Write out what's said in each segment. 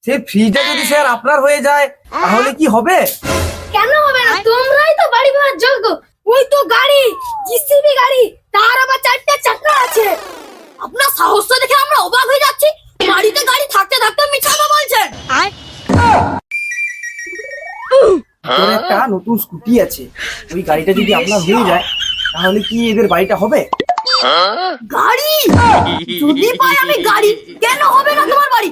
সেই ফ্রিজটা যদি স্যার আপনার হয়ে যায় তাহলে কি হবে? কেন হবে না? তোমরাই তো বাড়ি ভাড়ার যোগ্য। ওই তো গাড়ি, জিসিবি গাড়ি, তার আবার 4টা চাকা আছে। আপনার সাহস দেখে আমরা অবাক হয়ে যাচ্ছি। বাড়িতে গাড়ি থাকতে থাকতে মিছা কথা বলছেন। তোর একটা নতুন স্কুটি আছে, ওই গাড়িটা যদি আপনার হয়ে যায় তাহলে কি এদের বাড়িটা হবে? গাড়ি যদি পাই আমি গাড়ি, কেন হবে না তোমার বাড়ি?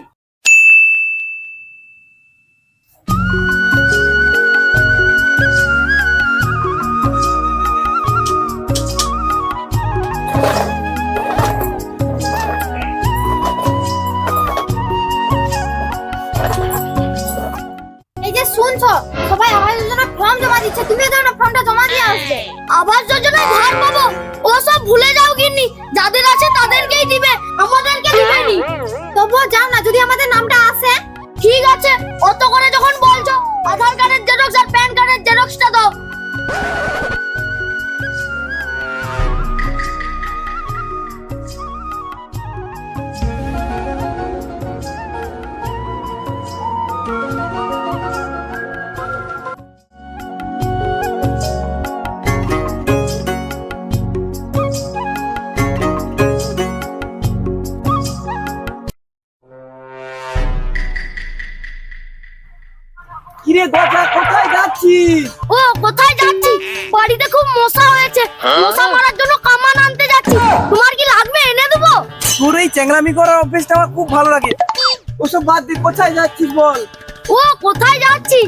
এই যে শুনছো, সবাই আবাস যোজনা ফর্ম জমা দিচ্ছে, তুমি এদের না ফর্মটা জমা দিয়ে আসবে। আবাস যোজনায় ঘর পাবো ও সব ভুলে যাও গিন্নি, যাদের আছে তাদেরকেই দিবে, আমাদেরকে দিবেনি। তবুও যাও না, যদি আমাদের নামটা আসে। ঠিক আছে, অত করে যখন বলছো, আধার কার্ডের জেরক্স আর প্যান কার্ডের জেরক্সটা দাও। কিরে গজা, কোথায় যাচ্ছিস? ও কোথায় যাচ্ছি? বাড়িতে খুব মশা হয়েছে, মশা মারার জন্য কামান আনতে যাচ্ছি। তোমার কি লাগবে? এনে দেবো। তোর এই চ্যাংরামি করার অভ্যেসটা আমার খুব ভালো লাগে। ওসব বাদ দিয়ে কোথায় যাচ্ছিস বল? ও কোথায় যাচ্ছি?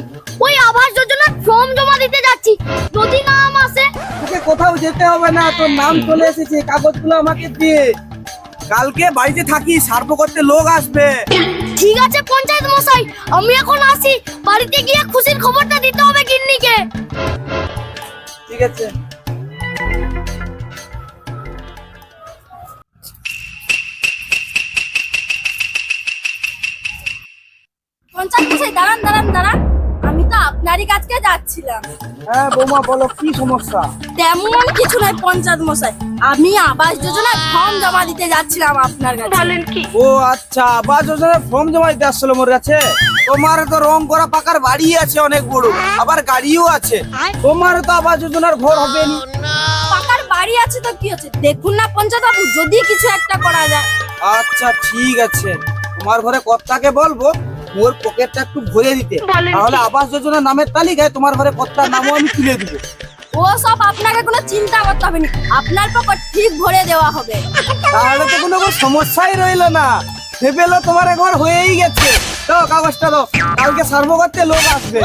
ওই আবাস যোজনার ফর্ম জমা দিতে যাচ্ছি, যদি নাম আসে। তোকে কোথাও যেতে হবে না, তোর নাম চলে এসেছে, কাগজগুলো আমাকে দিয়ে। কালকে বাড়িতে থাকি, সার্ভ করতে লোক আসবে। ঠিক আছে পঞ্চায়েত মশাই, আমি এখন আসি। বাড়িতে গিয়ে খুশির খবরটা দিতে হবে গিন্নিকে। ঠিক আছে। পঞ্চায়েত মশাই দাঁড়ান দাঁড়ান দাঁড়ান, আমি তো আপনারই কাছকে যাচ্ছিলাম। হ্যাঁ বৌমা, বলো কি সমস্যা? তেমন কিছু নয় পঞ্চায়েত মশাই, আমি আবাস যোজনার ফর্ম জমা দিতে যাচ্ছিলাম আপনার কাছে। বলেন কি? ও আচ্ছা, আবাস যোজনার ফর্ম জমা দিতে আসছিল মোর কাছে। তোমার তো রং করা পাকার বাড়ি আছে অনেক বড়, আবার গাড়িও আছে। তোমার তো আবাস যোজনার ঘর হবে নি। পাকার বাড়ি আছে তো কি হচ্ছে, দেখুন না পঞ্চায়েত বাবু, যদি কিছু একটা করা যায়। আচ্ছা ঠিক আছে, তোমার ঘরে কর্তাকে বলবো মোর পকেটটা একটু ভরে দিতে, তাহলে আবাস যোজনার নামের তালিকায় তোমার ঘরে কর্তার নামও আমি তুলে দিব। ও সব আপনাকে কোনো চিন্তা করতে হবে না, আপনার পকেট ঠিক ভরে দেওয়া হবে। তাহলে তো কোনো সমস্যাই রইলো না, ভেবেলো তোমার ঘর হয়েই গেছে। তো কাগজটা দাও, কালকে সার্ভ করতে লোক আসবে।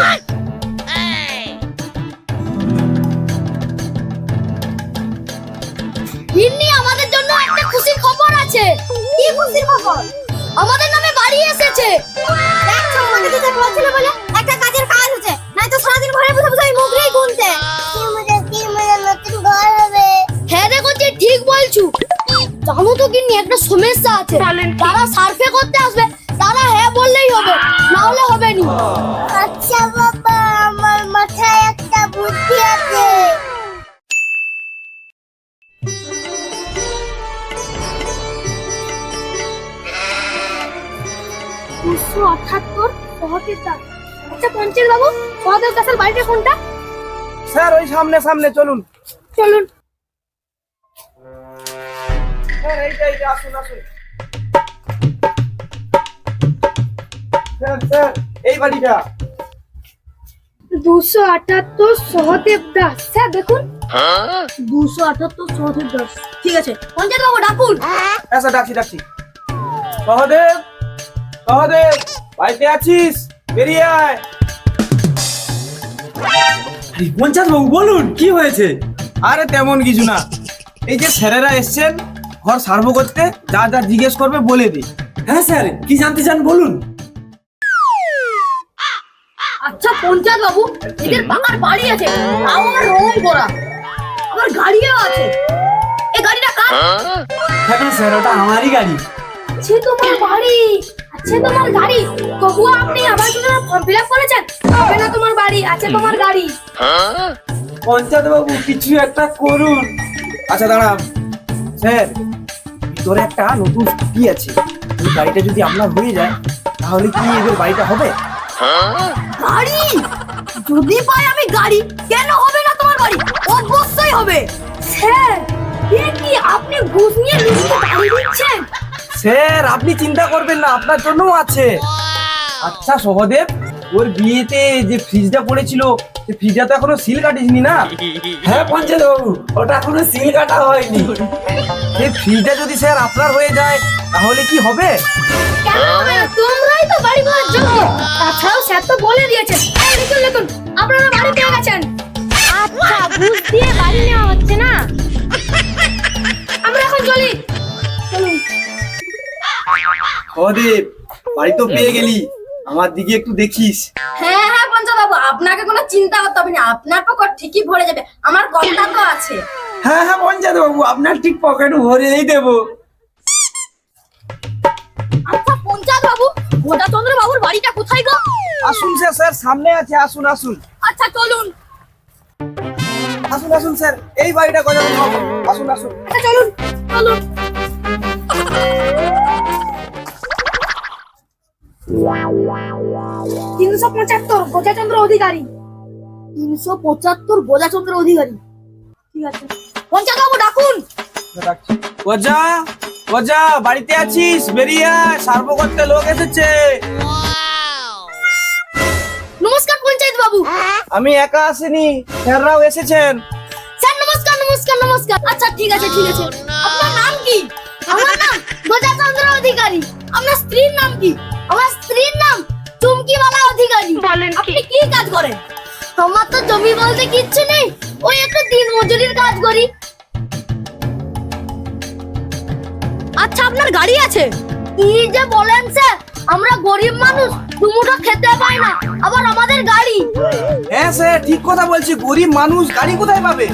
গিন্নি, আমাদের জন্য একটা খুশির খবর আছে। কি খুশির খবর? আমাদের নামে বাড়ি এসেছে। দেখছো, আমাকে দিতে বলছিল বলে একটা কাজের কাজ হচ্ছে, নয়তো সারাদিন ঘরে বসে বসে মুখেই গুনতে। কি মজা নতুন ঘর হবে। হ্যাঁ দেখো, যে ঠিক বলছো। জানো তো গিন্নি, একটা সমস্যা আছে। তারা সার্ভে করতে আসবে, তারা হ্যাঁ বললেই হবে, না হলে হবে না। আচ্ছা বাবা, আমার মাথায় একটা বুদ্ধি আছে। 278 সহদেব দাস। আচ্ছা পঞ্চায়েত বাবু, সহদেব দাসের বাড়িটা কোনটা? স্যার ওই সামনে সামনে চলুন। চলুন। স্যার এইটাই, আসুন আসুন। স্যার স্যার, এই বাড়িটা। 278 সহদেব দাস। স্যার দেখুন, 278 সহদেব দাস। ঠিক আছে পঞ্চায়েত বাবু, ডাকুন। হ্যাঁ স্যার, ডাকছি ডাকছি। সহদেব, সহদেব, বাড়িতে আছিস? বেরিয়ে আয়। পঞ্চায়েত বাবু বলুন, কি হয়েছে? আরে তেমন কিছু না, এই যে স্যারেরা এসছেন ঘর সার্ভ করতে, যা যা জিজ্ঞেস করবে বলে দিই। হ্যাঁ স্যার, কি জানতে চান বলুন। আচ্ছা পঞ্চায়েত বাবু, এদের পাকার বাড়ি আছে, তাও আবার রং করা, আবার গাড়িও আছে। এই গাড়িটা কার? হ্যাঁ স্যার, ওটা আমারই গাড়ি। আছে তোমার বাড়ি? আছে তোমার গাড়ি? তবুও আপনি আবার যোজনা ফর্ম ফিল আপ করেছেন? হবে না তোমার বাড়ি, আছে তোমার গাড়ি। পঞ্চায়েত বাবু কিছু একটা করুন। আচ্ছা দাঁড়া স্যার, ভিতরে একটা নতুন স্কুটি আছে, এই গাড়িটা যদি আপনার হয়ে যায় তাহলে কি এদের বাড়িটা হবে? গাড়ি যদি পাই আমি গাড়ি, কেন হবে না তোমার বাড়ি? অবশ্যই হবে। স্যার এ কি আপনি ঘুষ নিয়ে লুকিয়ে গাড়ি দিচ্ছেন? স্যার আপনি চিন্তা করবেন না, আপনার জন্যও আছে। আচ্ছা সহদেব, ওর বিয়েতে যে ফ্রিজটা পড়েছিল, সে ফ্রিজটা তো এখনো সিল কাটিসনি না? হ্যাঁ পঞ্চায়েত বাবু, ওটা এখনো সিল কাটা হয়নি। সেই ফ্রিজটা যদি স্যার আপনার হয়ে যায় তাহলে কি হবে? কেন হবে না? তোমরাই তো বাড়ি করার যোগ্য। তাছাড়াও স্যার তো বলে দিয়েছেন, এই লিখুন লিখুন, আপনারা বাড়ি পেয়ে গেছেন। আচ্ছা ঘুষ দিয়ে বাড়ি নেওয়া হচ্ছে না? আমরা এখন চলি। চলুন। সহদেব, বাড়ি তো পেয়ে গেলি, আমার দিকে একটু দেখিস। হ্যাঁ হ্যাঁ পঞ্চায়েত বাবু, আপনাকে কোনো চিন্তা করতে হবে না, আপনার পকেট ঠিকই ভরে যাবে, আমার কথা তো আছে। হ্যাঁ হ্যাঁ পঞ্চায়েত বাবু, আপনার ঠিক পকেট ভরেই দেবো। আচ্ছা পঞ্চায়েত বাবু, ভোজাচন্দ্র বাবুর বাড়িটা কোথায় গো? আসুন স্যার, স্যার সামনে আছে, আসুন আসুন আচ্ছা চলুন। আসুন আসুন স্যার, এই বাড়িটা কথা বলবো। আসুন আসুন। আচ্ছা চলুন চলুন। তিনশো 75 ভোজাচন্দ্র অধিকারী। 375 ভোজাচন্দ্র অধিকারী। ঠিক আছে পঞ্চায়েত বাবু ডাকুন। ওজা, ওজা বাড়িতে আছিস? বেরিয়ে আয়, সার্ভ করতে লোক এসেছে। নমস্কার পঞ্চায়েত বাবু। আমি একা আসিনি, স্যাররাও এসেছেন। স্যার নমস্কার নমস্কার নমস্কার। আচ্ছা ঠিক আছে ঠিক আছে। আপনার নাম কি? আমার নাম ভোজাচন্দ্র অধিকারী। আপনার স্ত্রীর নাম কি? আমার স্ত্রীর নাম চুমকিওয়ালা অধিকারী। আপনি কি কাজ করেন? আমার তো জমি বলতে কিচ্ছু নেই, ওই একটু দিন মজুরির কাজ করি। আচ্ছা আপনার গাড়ি আছে? কি যে বলেন স্যার, আমরা গরিব মানুষ, দুমুঠো খেতে পাই না, আবার আমাদের গাড়ি। হ্যাঁ স্যার ঠিক কথা বলছি, গরিব মানুষ গাড়ি কোথায় পাবে?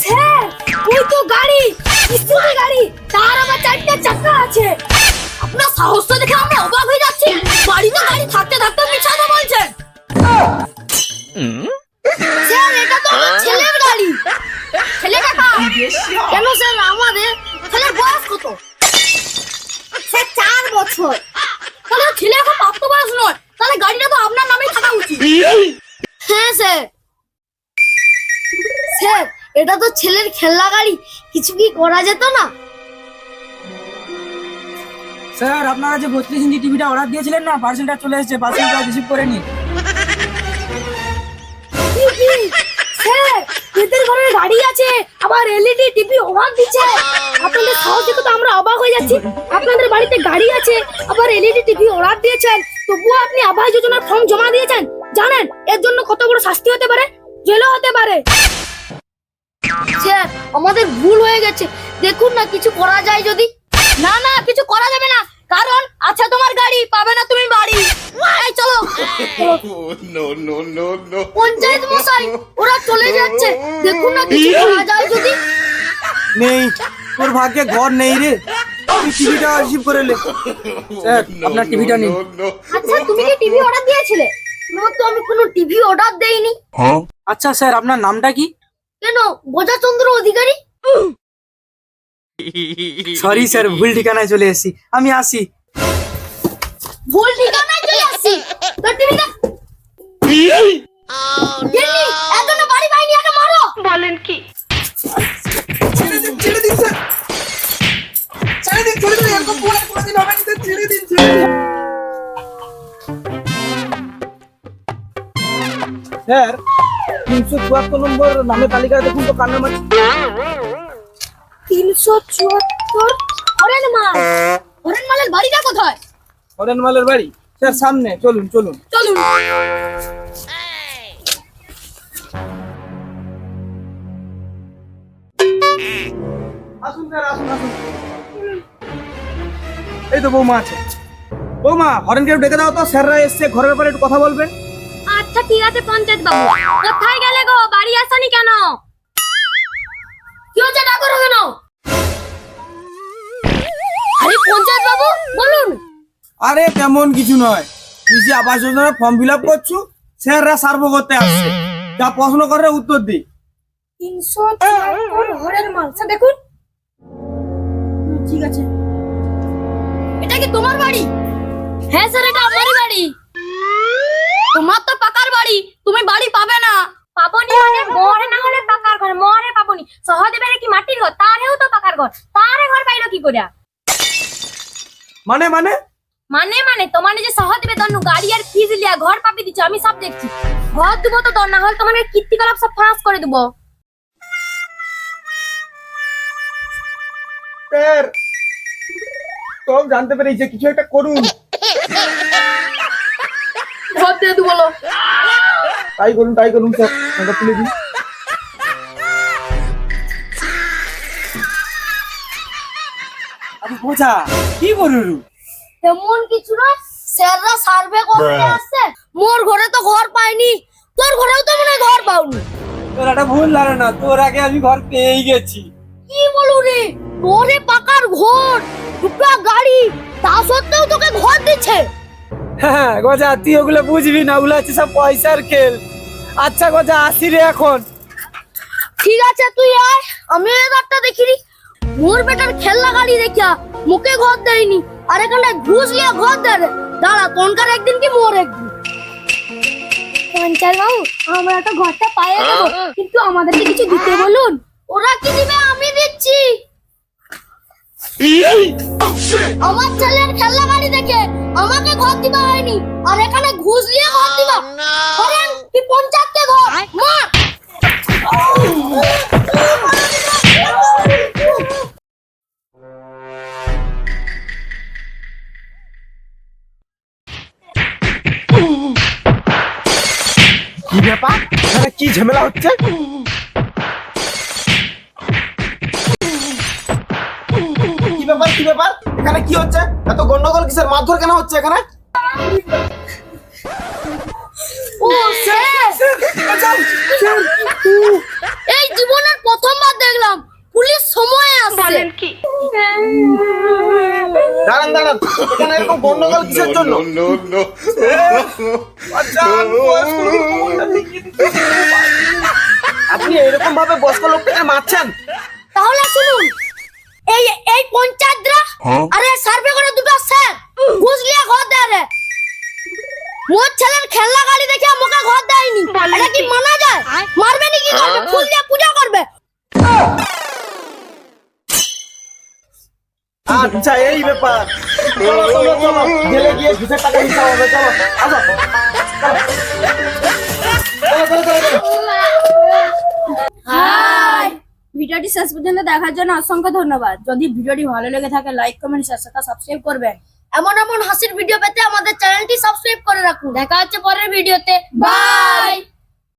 স্যার ওই তো গাড়ি, স্কুটি গাড়ি, তার আবার 4টা চাকা আছে। আপনার সাহসটা দেখে আমরা অবাক হয়ে যাচ্ছি, বাড়িতে গাড়ি থাকতে থাকতে মিথ্যা কথা বলছেন। স্যার এটা তো আমার ছেলের গাড়ি। ছেলেটা কার? কেন স্যার আমাদের ছেলের বয়স কত? স্যার 4 বছর। তাহলে ছেলে এখন প্রাপ্তবয়স্ক নয়, তাহলে গাড়িটা তো আপনার নামেই থাকা উচিত। হ্যাঁ স্যার। স্যার এটা তো ছেলের খেলনা গাড়ি, কিছু কি করা যেত না? স্যার আপনারা যে 32 ইঞ্চি টিভিটা অর্ডার দিয়েছিলেন না, পার্সেলটা চলে এসেছে, পার্সেলটা রিসিভ করে নিন। স্যার এদের ঘরে গাড়ি আছে, আবার এলইডি টিভি অফার দিচ্ছে। আপনাদের সাহস দেখে তো আমরা অবাক হয়ে যাচ্ছি। আপনাদের বাড়িতে গাড়ি আছে, আবার এলইডি টিভি অর্ডার দিয়েছেন, তবুও আপনি আবাস যোজনার ফর্ম জমা দিয়েছেন। জানেন এর জন্য কত বড় শাস্তি হতে পারে? জেলও হতে পারে। স্যার আমাদের ভুল হয়ে গেছে, দেখুন না কিছু করা যায় যদি। না না কিছু করা যাবে না, কারণ আচ্ছা তোমার গাড়ি পাবে না তুমি বাড়ি। এই চলো। পঞ্চায়েত মশাই ওরা চলে যাচ্ছে, দেখুন না কিছু করা যায় যদি। নেই, তোর ভাগ্যে ঘর নেই রে, তুই টিভিটা রিসিভ করে নে। স্যার আপনার টিভিটা নিন। আচ্ছা তুমি কি টিভি অর্ডার দিয়েছিলে? না তো আমি কোনো টিভি অর্ডার দেইনি। আচ্ছা স্যার আপনার নামটা কি? কেন ভোজাচন্দ্র অধিকারী? সরি স্যার, ভুল ঠিকানায় চলে এসেছি, আমি আসি। ভুল ঠিকানায় চলে আসছি। তোর টিভিটা গেলি এখনো বাড়ি পাইনি, আগে মারো। বলেন কি? ছেড়ে দিন স্যার, ছেড়ে দিন, এরকম কোনোদিন হবে না স্যার, ছেড়ে দিন, ছেড়ে দিন। স্যার 374 নম্বর নামের তালিকায় দেখুন তো কার নাম আছে। 374 হরেনমাল। হরেনমালের বাড়িটা কোথায়? হরেনমালের বাড়ি স্যার সামনে, চলুন চলুন। চলুন। আসুন স্যার, আসুন আসুন। এই তো বৌমা আছে। বৌমা হরেনকে একটু ডেকে দাও তো, স্যাররা এসছে, ঘরের ব্যাপারে একটু কথা বলবেন। আচ্ছা ঠিক আছে পঞ্চায়েত বাবু। কোথায় গেলে গো, বাড়ি আসনি কেন? কি হচ্ছে ডাকো কেন? আরে পঞ্চায়েত বাবু বলুন। আরে তেমন কিছু নয়, তুই যে আবাস যোজনার ফর্ম ফিল আপ করছো, স্যাররা সার্ভ করতে আসছে, যা প্রশ্ন করে উত্তর দিই। 374 হরেনমাল, স্যার দেখুন। ঠিক আছে। এটা কি তোমার বাড়ি? হ্যাঁ স্যার, এটা আমারই বাড়ি। তোমার তো পাকার বাড়ি, তুমি বাড়ি পাবে না। পাবনি মানে মরে না হলে পাকার ঘর, মরে পাবনি। সহদেবের কি মাটির ঘর, তারেও তো পাকার ঘর, তারে ঘর পাইলো কি করে? মানে মানে মানে মানে তোমার যে সহদেবে তনু গাড়ি আর ফিজ লিয়া ঘর পাবি দিচ্ছ, আমি সব দেখছি। ঘর দেবো তো দর, না হলে তোমার কীর্তিকলাপ সব ফাঁস করে দেবো। স্যার সব জানতে পেরেছি, কিছু একটা করুন। ঘর দিয়ে দেবো বলো। তাই করুন স্যার, ফোনটা তুলে দিন। আরে বোঝা কি করুন? তেমন কিছু না, স্যাররা সার্ভে করতে আসছে। মোর ঘরে তো ঘর পাইনি, তোর ঘরেও তো মনে হয় ঘর পাওনি। তোর একটা ভুল ধারণা, তোর আগে আমি ঘর পেয়েই গেছি। কি বলু রে, তোরে পাকার ঘর, দুটো গাড়ি, তা সত্ত্বেও তোকে ঘর দিচ্ছে। হ্যাঁ গজা, তুই ওগুলো বুঝবি না, ওগুলো হচ্ছে সব পয়সার খেল। আচ্ছা গজা, আসি রে এখন। ঠিক আছে তুই আয়, আমি এবারটা দেখিনি। মোর বেটার খেলনা গাড়ি দেখিয়া মুখে ঘর দেয়নি, আর এখানে ঘুষ লিয়া ঘর দেয় রে। দাঁড়া, তনকার একদিন কি মোর একদিন। পঞ্চাল বাবু, আমরা তো ঘরটা পাইয়ে দেবো, কিন্তু আমাদেরকে কিছু দিতে বলুন। ওরা কি দিবে, আমি দিচ্ছি। আমার ছেলের খেলনা গাড়ি দেখে আমাকে ঘর দিবা হয়নি, আর এখানে ঘুষ নিয়ে ঘর দিবা। করেন কি পঞ্চায়েতকে ঘর মার। কি ব্যাপার, এখানে কি ঝামেলা হচ্ছে? কি ব্যাপার এখানে কি হচ্ছে? এত গন্ডগোল কিসের? মারধর কেন হচ্ছে এখানে? ও স্যার, এই জীবনের প্রথমবার দেখলাম পুলিশ সময়ে আসছে। দাঁড়ান এখানে এরকম গন্ডগোল কিসের জন্য? আচ্ছা, আপনি এরকম ভাবে বয়স্ক লোকটাকে মারছেন? তাহলে শুনুন, এই এই পঞ্চায়েতরা আরে সার্ভে করে দুটো স্যার ঘুষ লিয়া ঘর দেয় রে। মোর ছেলের খেলনা গাড়ি দেখে আমাকে ঘর দেয়নি, এটা কি মানা যায়? মারবে নি, কি করবে? ফুল দিয়ে পূজা করবে। আচ্ছা এই ব্যাপার, চলো জেলে গিয়ে ঘুষের টাকা দিতে হবে। চলো আসো, হাই, ভিডিওটি শেষ পর্যন্ত দেখার জন্য অসংখ্য ধন্যবাদ। যদি ভিডিওটি ভালো লেগে থাকে লাইক কমেন্ট শেয়ার সাথে সাবস্ক্রাইব করবেন। এমন এমন হাসির ভিডিও পেতে আমাদের চ্যানেলটি সাবস্ক্রাইব করে রাখুন। দেখা হচ্ছে পরের ভিডিওতে, বাই।